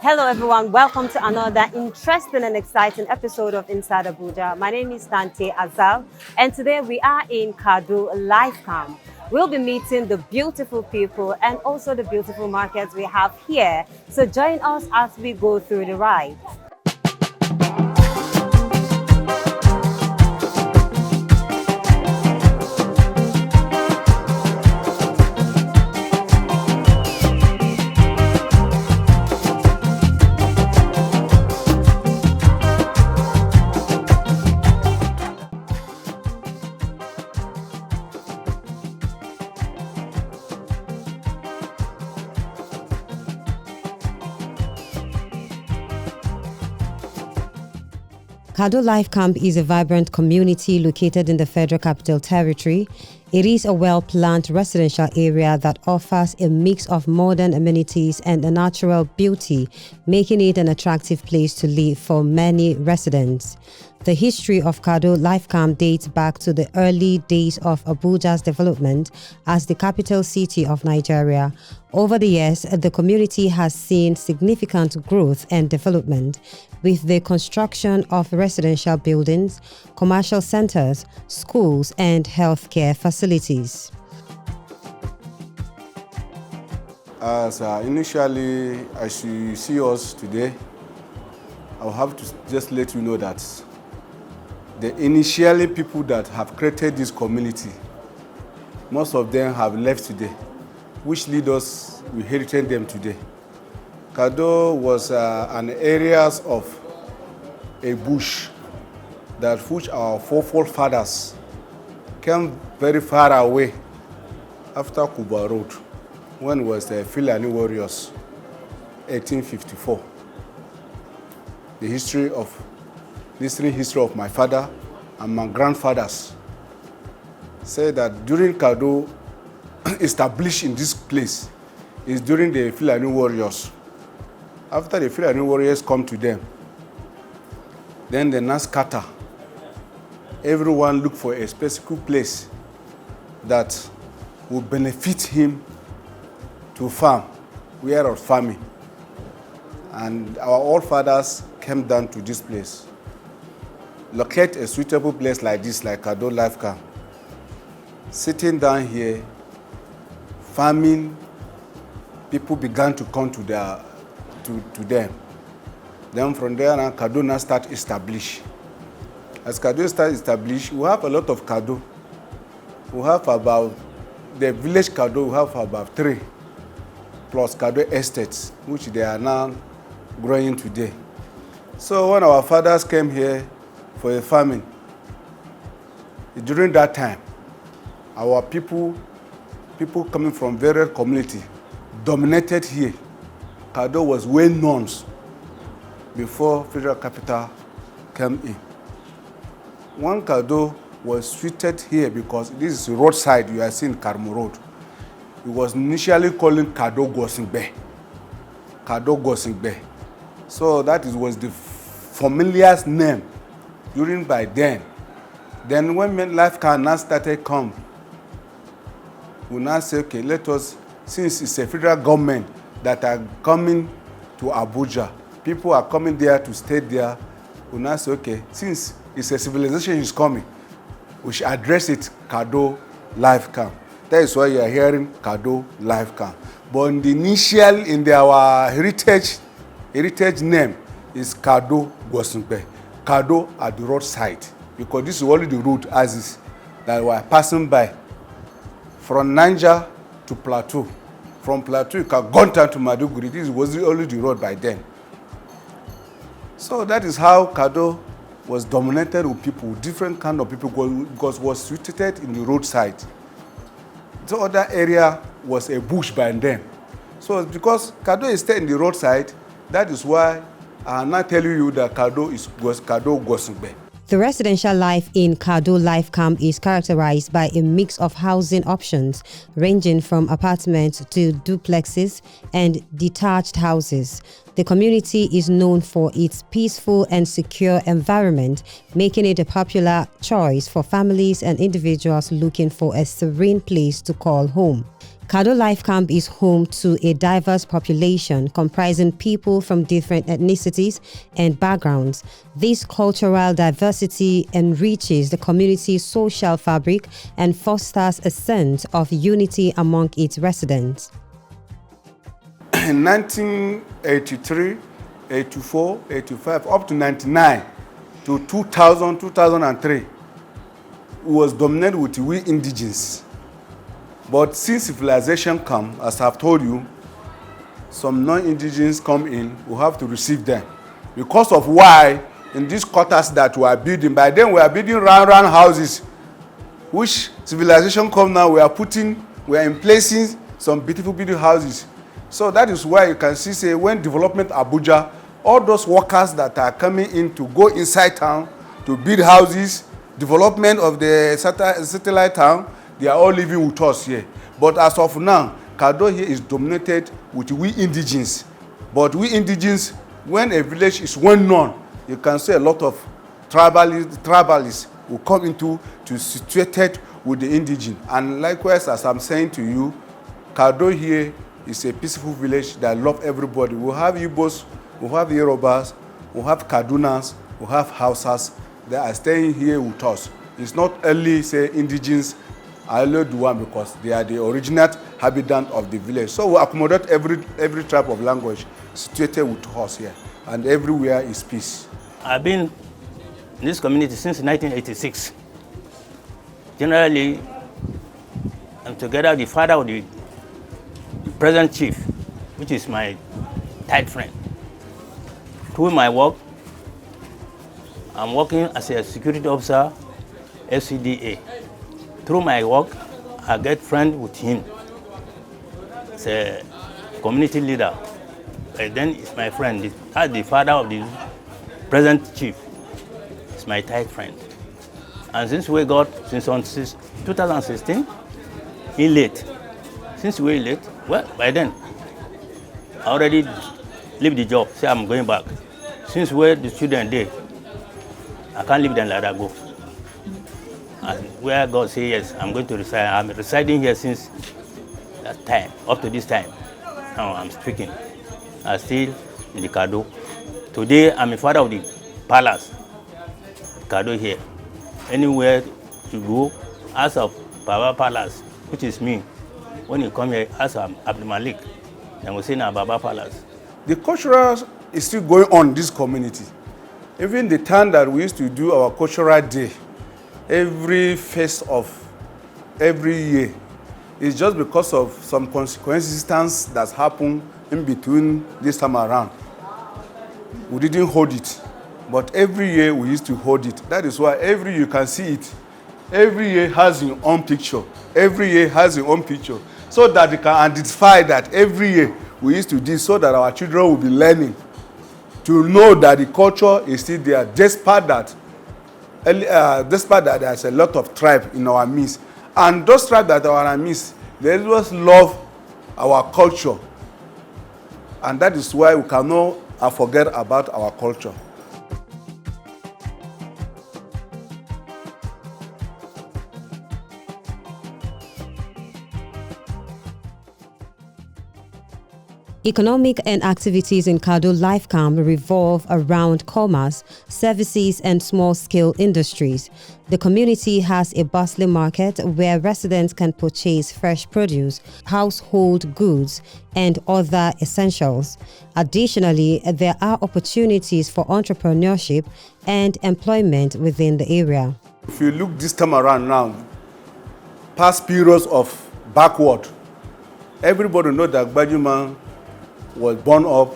Hello everyone, welcome to another interesting and exciting episode of Inside Abuja. My name is Tahnteh Azal and today we are in Kado Lifecamp. We'll be meeting the beautiful people and also the beautiful markets we have here. So join us as we go through the ride. Kado Lifecamp is a vibrant community located in the Federal Capital Territory. It is a well-planned residential area that offers a mix of modern amenities and a natural beauty, making it an attractive place to live for many residents. The history of Kado Lifecamp dates back to the early days of Abuja's development as the capital city of Nigeria. Over the years, the community has seen significant growth and development with the construction of residential buildings, commercial centers, schools, and healthcare facilities. Initially, as you see us today, I'll have to just let you know that the initially people that have created this community, most of them have left today, which lead us, we heritage them today. Kado was an area of a bush that which our forefathers came very far away after Kuba Road, when was the Fulani warriors, 1854. The history of my father and my grandfathers say that during Kado established in this place is during the Fulani warriors. After the Fulani warriors come to them, then the now scatter. Everyone look for a specific place that will benefit him to farm, where of farming. And our old fathers came down to this place. Locate a suitable place like this, like Kado Lifecamp. Sitting down here, farming, people began to come to them. Then from there, Kado now start established. As Kado start established, we have a lot of Kado. We have about, the village Kado, we have about 3, plus Kado estates, which they are now growing today. So when our fathers came here for a farming, during that time, our people coming from various communities dominated here. Kado was well known before federal capital came in. One Kado was treated here because this is the roadside you are seeing Karmo Road. It was initially calling Kado Gosingbe. Kado Gosingbe. So that was the familiar name during by then. Then when Lifecamp now started come, we now say, okay, let us, since it's a federal government that are coming to Abuja, people are coming there to stay there, we now say, okay, since it's a civilization is coming, we should address it Kado Lifecamp. That is why you are hearing Kado Lifecamp. But in the initial, our heritage name is Kado Gosingbe. Kado at the roadside, because this is only the road as is that we are passing by from Niger to Plateau. From Plateau, you can go down to Maduguri. This was only the road by then. So that is how Kado was dominated with people, different kind of people, because it was situated in the roadside. The other area was a bush by then. So because Kado is staying in the roadside, that is why I'm not telling you that Kado was Kado Gosingbe. The residential life in Kado Lifecamp is characterized by a mix of housing options ranging from apartments to duplexes and detached houses. The community is known for its peaceful and secure environment, making it a popular choice for families and individuals looking for a serene place to call home. Kado Lifecamp is home to a diverse population comprising people from different ethnicities and backgrounds. This cultural diversity enriches the community's social fabric and fosters a sense of unity among its residents. In 1983, 84, 85, up to 99, to 2000, 2003, it was dominated with we indigenous. But since civilization come, as I've told you, some non-indigenous come in, we have to receive them. Because of why, in these quarters that we are building, by then we are building round houses, which civilization come now, we are in placing some beautiful houses. So that is why you can see, say, when development Abuja, all those workers that are coming in to go inside town to build houses, development of the satellite town, they are all living with us here. But as of now, Kado here is dominated with we indigenes. But we indigenes, when a village is well known, you can see a lot of tribalists will come into to situated with the indigene. And likewise, as I'm saying to you, Kado here is a peaceful village that love everybody. We have Igbos, we have Yorubas, we have Kadunas, we have Hausas that are staying here with us. It's not only, say, indigenes, I only do one because they are the original habitant of the village. So we accommodate every type of language situated with us here, and everywhere is peace. I've been in this community since 1986. Generally, I'm together with the father of the present chief, which is my tight friend. Through my work, I'm working as a security officer, FCDA. Through my work, I get friends with him. He's a community leader. And then it's my friend. That's the father of the present chief. It's my tight friend. And since 2016, he late. Since we late, well, by then, I already leave the job, say I'm going back. Since we're the student day, I can't leave them like that go. And where God say yes, I'm going to reside. I'm residing here since that time, up to this time. Now I'm speaking. I'm still in the Kado. Today I'm a father of the palace, Kado here. Anywhere to go, ask of Baba Palace, which is me. When you come here, ask Abdul Malik, and we say now Baba Palace. The cultural is still going on in this community. Even the time that we used to do our cultural day, every first of every year, is just because of some coincidence that's happened in between this time around. We didn't hold it, but every year we used to hold it. That is why every year you can see it. Every year has your own picture. Every year has your own picture, so that you can identify that every year we used to do, so that our children will be learning to know that the culture is still there, despite that there's a lot of tribe in our midst. And those tribes that are in our midst, they just love our culture. And that is why we cannot forget about our culture. Economic and activities in Kado Lifecamp revolve around commerce, services, and small-scale industries. The community has a bustling market where residents can purchase fresh produce, household goods, and other essentials. Additionally, there are opportunities for entrepreneurship and employment within the area. If you look this time around now, past periods of backward, everybody knows that Bajuman was born up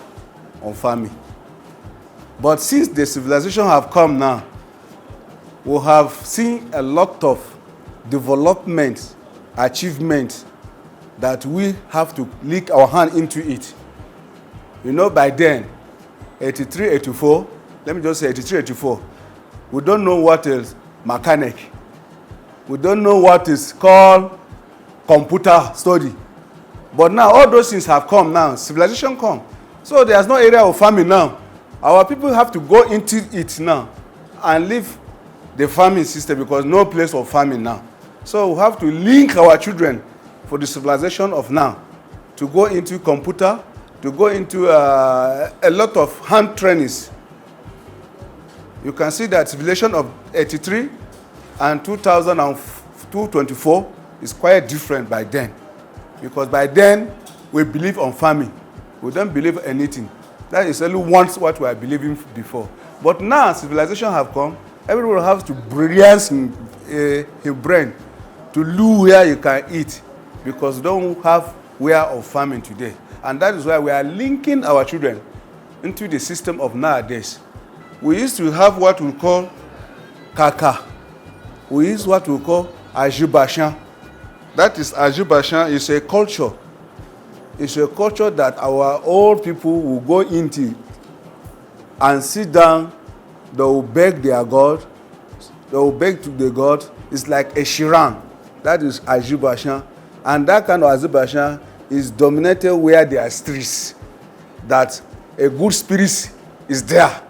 on farming. But since the civilization have come now, we have seen a lot of development, achievement that we have to lick our hand into it. You know, by then, 83, 84, let me just say 83, 84, we don't know what is mechanic. We don't know what is called computer study. But now all those things have come now, civilization come. So there's no area of farming now. Our people have to go into it now and leave the farming system because no place of farming now. So we have to link our children for the civilization of now to go into computer, to go into a lot of hand trainings. You can see that civilization of 83 and 2024 is quite different by then. Because by then, we believe on farming. We don't believe anything. That is only once what we are believing before. But now civilization have come, everyone has to brilliance in his brain to look where you can eat, because we don't have way of farming today. And that is why we are linking our children into the system of nowadays. We used to have what we call kaka. We use what we call ajibashan. That is ajibashan is a culture. It's a culture that our old people will go into and sit down. They will beg their God. They will beg to the God. It's like a shiran. That is ajibashan. And that kind of ajibashan is dominated where there are streets. That a good spirit is there.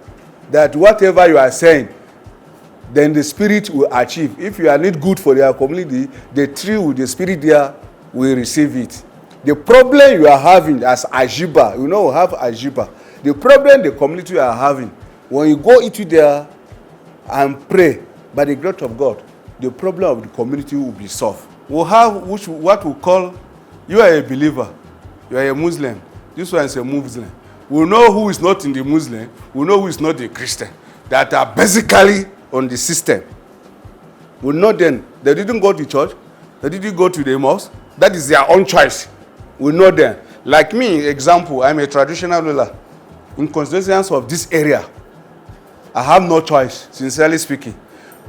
That whatever you are saying, then the spirit will achieve. If you are not good for their community, the tree with the spirit there will receive it. The problem you are having as Ajiba, we have Ajiba. The problem the community are having, when you go into there and pray by the grace of God, the problem of the community will be solved. We'll have what we call, you are a believer, you are a Muslim, this one is a Muslim. We know who is not in the Muslim, we know who is not the Christian, that are basically on the system. We know them. They didn't go to church, they didn't go to the mosque, that is their own choice. We know them. Like me, example, I'm a traditional ruler. In constituents of this area, I have no choice, sincerely speaking,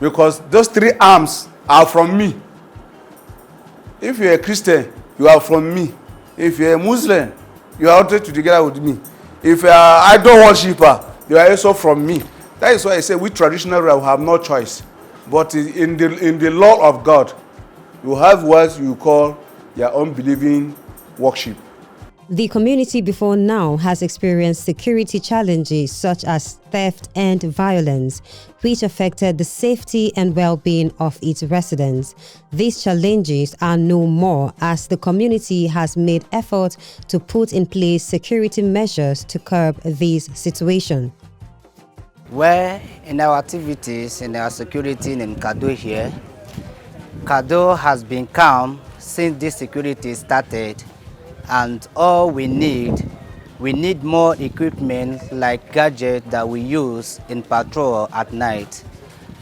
because those three arms are from me. If you're a Christian, you are from me. If you're a Muslim, you are also together with me. If you are an idol worshiper, you are also from me. That is why I say we traditional rulers have no choice. But in the law of God, you have what you call your unbelieving worship. The community before now has experienced security challenges such as theft and violence, which affected the safety and well-being of its residents. These challenges are no more as the community has made efforts to put in place security measures to curb this situation. Well, in our activities, in our security in Kado here, Kado has been calm since this security started. And all we need more equipment like gadgets that we use in patrol at night.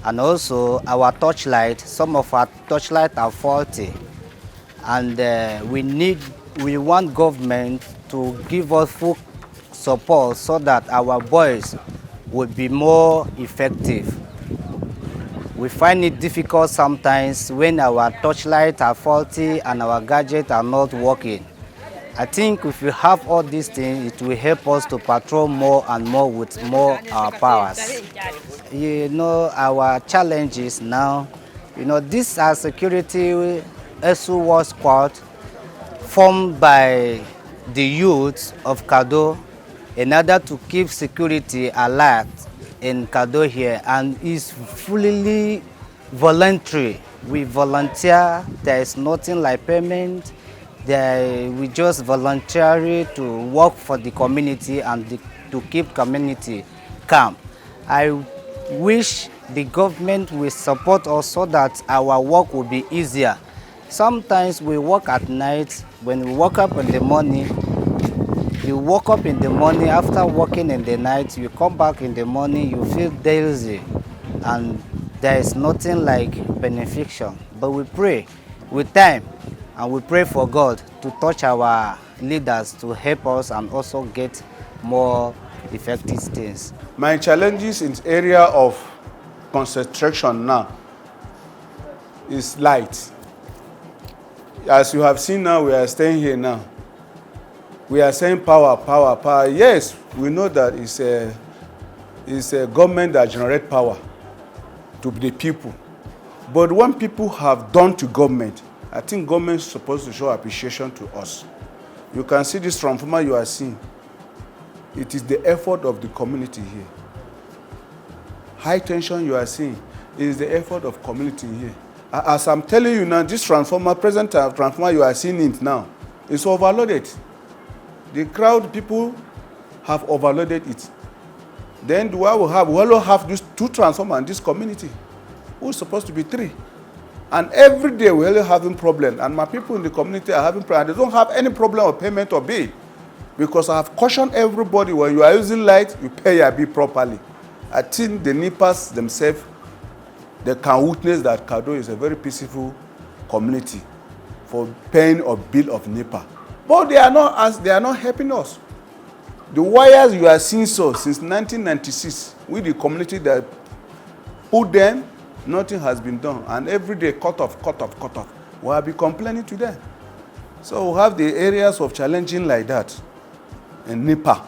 And also our torchlight, some of our torchlights are faulty. And we want government to give us full support so that our boys will be more effective. We find it difficult sometimes when our torchlights are faulty and our gadgets are not working. I think if we have all these things, it will help us to patrol more and more with more powers. Our challenges now, this are security SO squad formed by the youth of Kado in order to keep security alert in Kado here, and is fully voluntary. We volunteer, there is nothing like payment. We just volunteer to work for the community and to keep community calm. I wish the government will support us so that our work will be easier. Sometimes we work at night. When we wake up in the morning, you wake up in the morning, after working in the night, you come back in the morning, you feel dizzy, and there is nothing like benefiction. But we pray with time, and we pray for God to touch our leaders to help us and also get more effective things. My challenges in the area of concentration now is light. As you have seen now, we are staying here now. We are saying power, power, power. Yes, we know that it's a government that generates power to the people. But when people have done to government, I think government is supposed to show appreciation to us. You can see this transformer you are seeing. It is the effort of the community here. High tension you are seeing is the effort of community here. As I'm telling you now, this transformer, present transformer you are seeing it now, is overloaded. The crowd, people have overloaded it. Then we only have these 2 transformers in this community. Who's supposed to be 3? And every day we're only having problems. And my people in the community are having problems. They don't have any problem of payment or bill. Because I have cautioned everybody, when you are using light, you pay your bill properly. I think the NEPAs themselves, they can witness that Kado is a very peaceful community for paying a bill of NEPA. But they are not helping us. The wires you are seeing since 1996, with the community that put them, nothing has been done. And every day, cut off. We have been complaining to them. So we have the areas of challenging like that. And NEPA.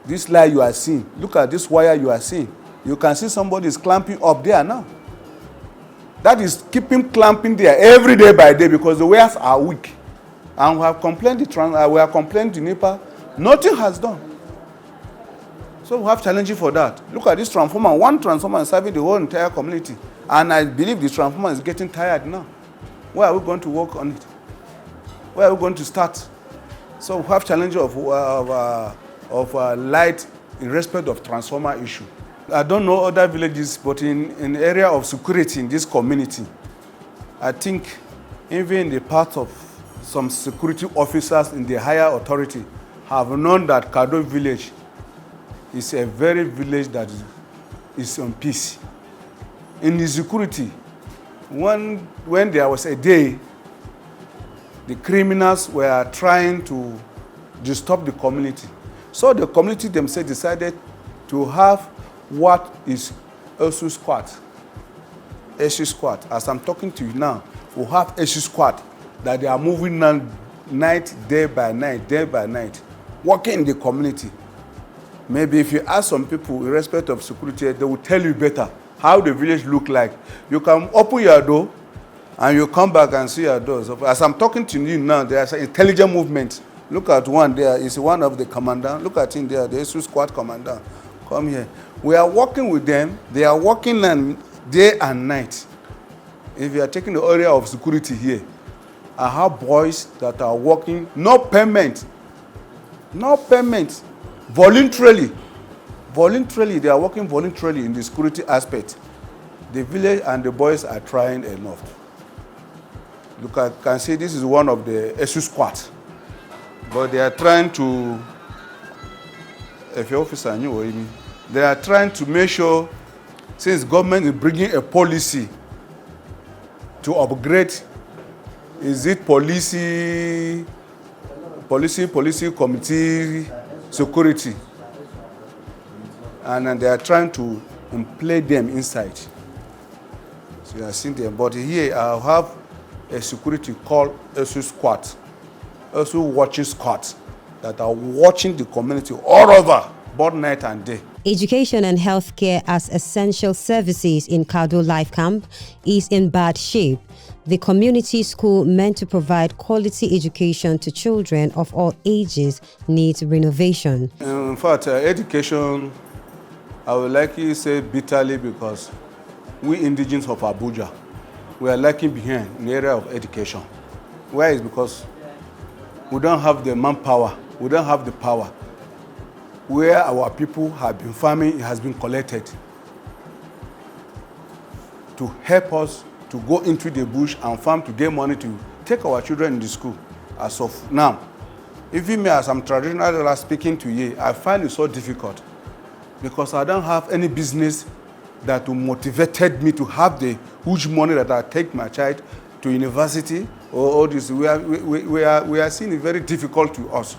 This line you are seeing, look at this wire you are seeing. You can see somebody is clamping up there now. That is keeping clamping there every day by day because the wires are weak. And we have complained to NEPA. Nothing has done. So we have challenging for that. Look at this transformer. One transformer is serving the whole entire community. And I believe the transformer is getting tired now. Where are we going to work on it? Where are we going to start? So we have challenge of light in respect of transformer issue. I don't know other villages, but in the area of security in this community, I think even in the part of some security officers in the higher authority have known that Kado village is a very village that is on peace. In the security, when there was a day, the criminals were trying to disturb the community. So the community themselves decided to have what is ESU squad. ESU squad. As I'm talking to you now, we have ESU squad that they are moving day by night, working in the community. Maybe if you ask some people in respect of security, they will tell you better how the village look like. You can open your door and you come back and see your doors. As I'm talking to you now, there's an intelligent movement. Look at one there. It's one of the commandant. Look at him there, the ESU squad commandant. Come here. We are working with them. They are working day and night. If you are taking the area of security here, I have boys that are working, no payment, voluntarily. They are working voluntarily in the security aspect. The village and the boys are trying enough. Look, I can see this is one of the ESU squad. But they are trying to, if your officer knew what you mean, they are trying to make sure, since government is bringing a policy to upgrade, is it policy committee security, and then they are trying to play them inside. So you are seeing them. But here I have a security called ESU squad, ESU watching squad, that are watching the community all over, both night and day. Education and healthcare as essential services in Kado Lifecamp is in bad shape. The community school meant to provide quality education to children of all ages needs renovation. In fact, education, I would like to say bitterly, because we indigenous of Abuja, we are lagging behind in the area of education. Why? Is because we don't have the manpower, we don't have the power. Where our people have been farming, it has been collected to help us to go into the bush and farm to get money to take our children in the school. As of now, even me, as I'm traditionally speaking to you, I find it so difficult because I don't have any business that will motivated me to have the huge money that I take my child to university or all this. We are seeing it very difficult to us.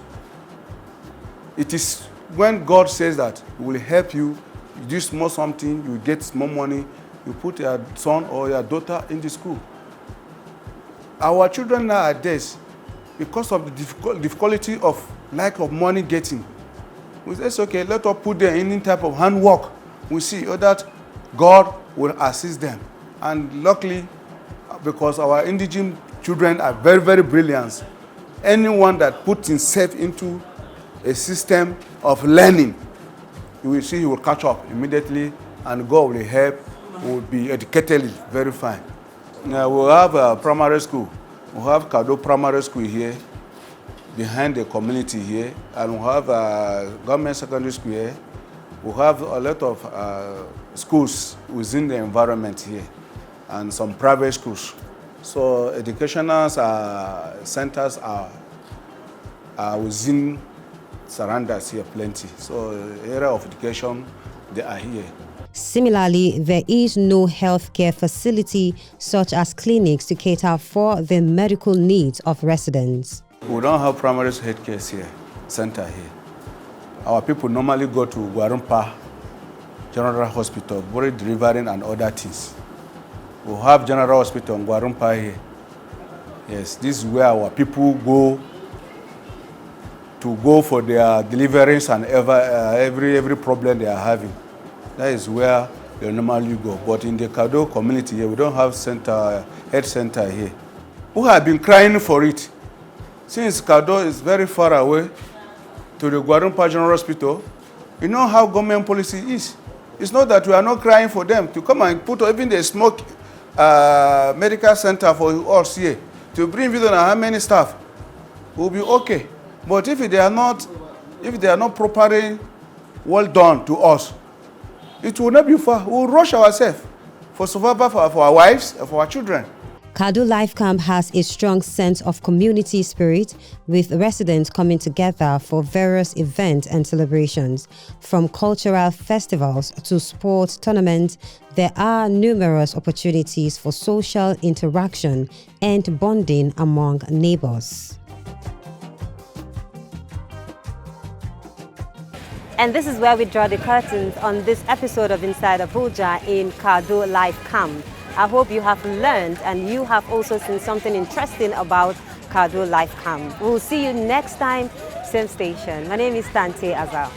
It is when God says that He will help you, you do small something, you get more money, you put your son or your daughter in the school. Our children nowadays, because of the difficulty of lack of money getting, we say, it's okay, let us put them in any type of handwork. We see that God will assist them. And luckily, because our indigenous children are very, very brilliant, anyone that puts himself into a system of learning, you will see he will catch up immediately, and God will help, will be educated very fine. Now we have a primary school. We have Kado Primary School here, behind the community here, and we have a government secondary school here. We have a lot of schools within the environment here, and some private schools. So educational centers are within surroundings here plenty. So area of education, they are here. Similarly, there is no healthcare facility such as clinics to cater for the medical needs of residents. We don't have primary health care center here. Our people normally go to Gwarumpa General Hospital, body delivering and other things. We have General Hospital in Gwarumpa here. Yes, this is where our people go for their deliverance and every problem they are having. That is where they normally go. But in the Kado community here, we don't have health center here. We have been crying for it. Since Kado is very far away to the Gwarumpa General Hospital, you know how government policy is. It's not that we are not crying for them to come and put even the smoke medical center for us here, to bring with them how many staff, will be okay. But if they are not properly well done to us, it will not be far. We will rush ourselves for survival for our wives and for our children. Kado Lifecamp has a strong sense of community spirit, with residents coming together for various events and celebrations. From cultural festivals to sports tournaments, there are numerous opportunities for social interaction and bonding among neighbors. And this is where we draw the curtains on this episode of Inside Abuja in Kado Lifecamp. I hope you have learned and you have also seen something interesting about Kado Lifecamp. We'll see you next time, same station. My name is Tahnteh Azal.